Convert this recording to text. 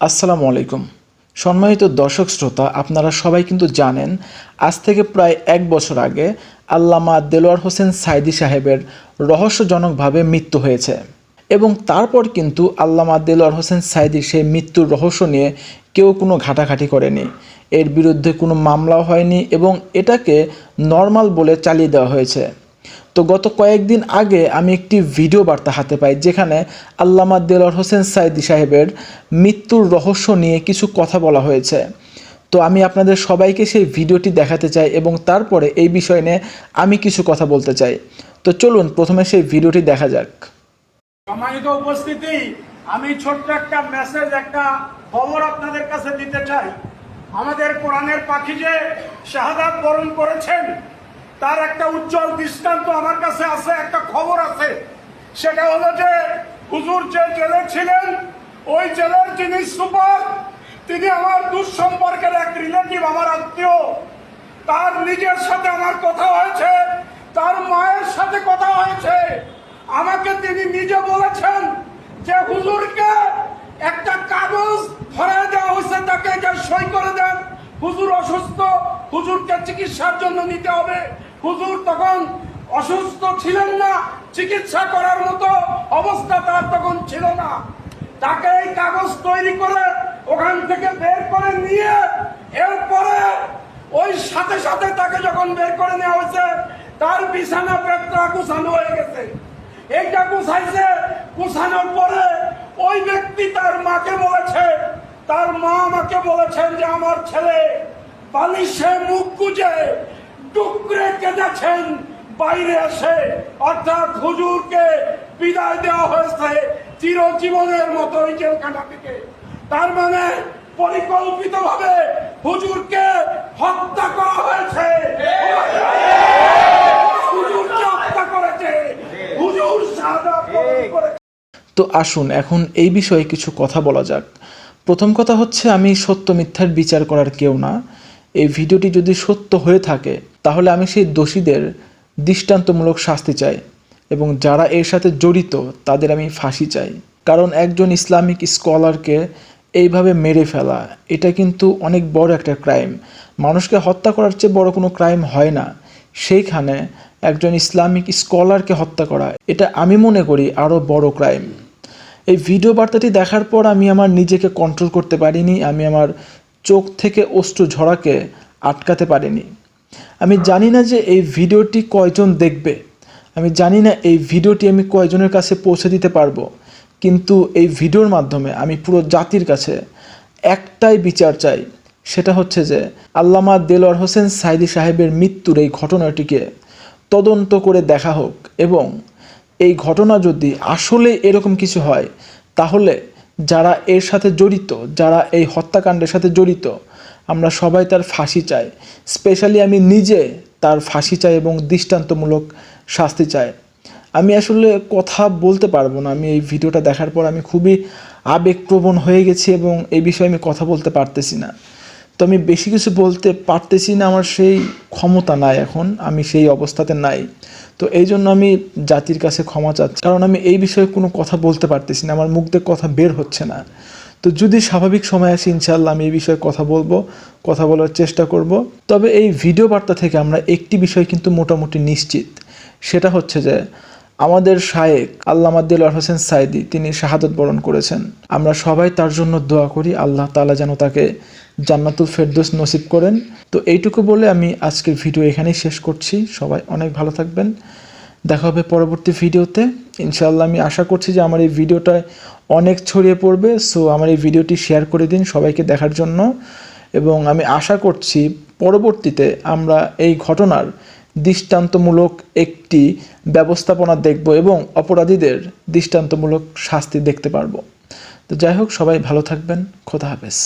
আসসালামু আলাইকুম। সম্মানিত দর্শক শ্রোতা, আপনারা সবাই কিন্তু জানেন আজ থেকে প্রায় 1 বছর আগে আল্লামা দেলোয়ার হোসেন সাঈদী সাহেবের রহস্যজনকভাবে মৃত্যু হয়েছে এবং তারপর কিন্তু আল্লামা দেলোয়ার হোসেন সাঈদীর সেই মৃত্যুর রহস্য নিয়ে কেউ কোনো ঘাটাঘাটি করেনি। এর বিরুদ্ধে কোনো মামলাও হয়নি এবং এটাকে নর্মাল বলে চালিয়ে দেওয়া হয়েছে। তো গত কয়েকদিন আগে আমি একটি ভিডিও বার্তা হাতে পাই, যেখানে আল্লামা দেলোয়ার হোসেন সাঈদী সাহেবের মৃত্যুর রহস্য নিয়ে কিছু কথা বলা হয়েছে। তো আমি আপনাদের সবাইকে সেই ভিডিওটি দেখাতে চাই এবং তারপরে এই বিষয় নিয়ে আমি কিছু কথা বলতে চাই। তো চলুন প্রথমে সেই ভিডিওটি দেখা যাক। সম্মানিত উপস্থিতি, আমি ছোট্ট একটা মেসেজ, একটা খবর আপনাদের কাছে দিতে চাই। আমাদের কোরআনের পাখি যে শাহাদাত বরণ করেছেন, তার একটা উজ্জ্বল দৃষ্টান্ত আমার কাছে আছে, একটা খবর আছে। সেটা হলো যে হুজুর যে জেলে ছিলেন, ওই জেলের যিনি সুপার, তিনি আমার দূর সম্পর্কের এক রিলেটিভ, আমার আত্মীয়। তার নিজের সাথে আমার কথা হয়েছে, তার মায়ের সাথে কথা হয়েছে। আমাকে তিনি নিজে বলেছেন যে হুজুরকে একটা কাগজ ধরে দেওয়া হয়েছে, তাকে সই করে দেন, হুজুর অসুস্থ, হুজুরকে চিকিৎসার জন্য নিতে হবে। হুজুর তখন অসুস্থ ছিলেন না, চিকিৎসা করার মতো অবস্থা তার তখন ছিল না। তাকে এই কাগজ তৈরি করে ওখান থেকে বের করে নিয়ে এরপরে ওই সাথে সাথে তাকে যখন বের করে নেওয়া হয়েছে, তার বিছানা পেটটা গুছানো হয়ে গেছে। এইটা গুছাইছে, গুছানোর পরে ওই ব্যক্তি তার মাকে বলেছে, তার মা আমাকে বলেছেন যে আমার ছেলে বালিশে মুখ গুজে টুকরে কেঁদেছেন বাইরে এসে, অর্থাৎ হুজুরকে বিদায় দেওয়া হয়েছে চিরজীবনের মতো ওই জেলখানা থেকে। তার মানে পরিকল্পিতভাবে হুজুরকে হত্যা করা হয়েছে, হুজুরকে হত্যা করেছে, হুজুর শাহাদাত বরণ করেছে। তো আসুন এখন এই বিষয়ে কিছু কথা বলা যাক। প্রথম কথা হচ্ছে, আমি সত্য মিথ্যার বিচার করার কেউ না। এই ভিডিওটি যদি সত্য হয়ে থাকে তাহলে আমি সেই দোষীদের দৃষ্টান্তমূলক শাস্তি চাই এবং যারা এর সাথে জড়িত তাদের আমি ফাঁসি চাই। কারণ একজন ইসলামিক স্কলারকে এইভাবে মেরে ফেলা, এটা কিন্তু অনেক বড় একটা ক্রাইম। মানুষকে হত্যা করার চেয়ে বড় কোনো ক্রাইম হয় না, সেইখানে একজন ইসলামিক স্কলারকে হত্যা করা, এটা আমি মনে করি আরও বড় ক্রাইম। এই ভিডিও বার্তাটি দেখার পর আমি আমার নিজেকে কন্ট্রোল করতে পারিনি, আমি আমার চোখ থেকে অশ্রু ঝরাকে আটকাতে পারিনি। আমি জানি না যে এই ভিডিওটি কয়জন দেখবে, আমি জানি না এই ভিডিওটি আমি কয়জনের কাছে পৌঁছে দিতে পারবো, কিন্তু এই ভিডিওর মাধ্যমে আমি পুরো জাতির কাছে একটাই বিচার চাই। সেটা হচ্ছে যে আল্লামা দেলোয়ার হোসেন সাঈদী সাহেবের মৃত্যুর এই ঘটনাটিকে তদন্ত করে দেখা হোক এবং এই ঘটনা যদি আসলে এরকম কিছু হয় তাহলে যারা এর সাথে জড়িত, যারা এই হত্যাকাণ্ডের সাথে জড়িত, আমরা সবাই তার ফাঁসি চাই। স্পেশালি আমি নিজে তার ফাঁসি চাই এবং দৃষ্টান্তমূলক শাস্তি চাই। আমি আসলে কথা বলতে পারবো না, আমি এই ভিডিওটা দেখার পর আমি খুবই আবেগপ্রবণ হয়ে গেছি এবং এই বিষয়ে আমি কথা বলতে পারতেছি না। তো আমি বেশি কিছু বলতে পারতেছি না, আমার সেই ক্ষমতা নাই, এখন আমি সেই অবস্থাতে নাই। তো এই জন্য আমি জাতির কাছে ক্ষমা চাচ্ছি, কারণ আমি এই বিষয়ে কোনো কথা বলতে পারতেছি না, আমার মুখ দিয়ে কথা বের হচ্ছে না। তো যদি স্বাভাবিক সময় আসে ইনশাআল্লাহ আমি এই বিষয়ে কথা বলবো, কথা বলার চেষ্টা করব। তবে এই ভিডিও বার্তা থেকে আমরা একটি বিষয় কিন্তু মোটামুটি নিশ্চিত, সেটা হচ্ছে যে আমাদের শায়েখ আল্লামা দেলোয়ার হোসেন সাঈদী তিনি শাহাদাত বরণ করেছেন। আমরা সবাই তার জন্য দোয়া করি, আল্লাহ তাআলা যেন তাকে জান্নাতুল ফেরদৌস নসিব করেন। তো এইটুকু বলে আমি আজকের ভিডিও এখানেই শেষ করছি। সবাই অনেক ভালো থাকবেন, দেখা হবে পরবর্তী ভিডিওতে ইনশাআল্লাহ। আমি আশা করছি যে আমার এই ভিডিওটা অনেক ছড়িয়ে পড়বে, সো আমার এই ভিডিওটি শেয়ার করে দিন সবাইকে দেখার জন্য এবং আমি আশা করছি পরবর্তীতে আমরা এই ঘটনার দৃষ্টান্তমূলক একটি ব্যবস্থাপনা দেখব এবং অপরাধীদের দৃষ্টান্তমূলক শাস্তি দেখতে পারবো। তো যাই হোক, সবাই ভালো থাকবেন, খোদা হাফেজ।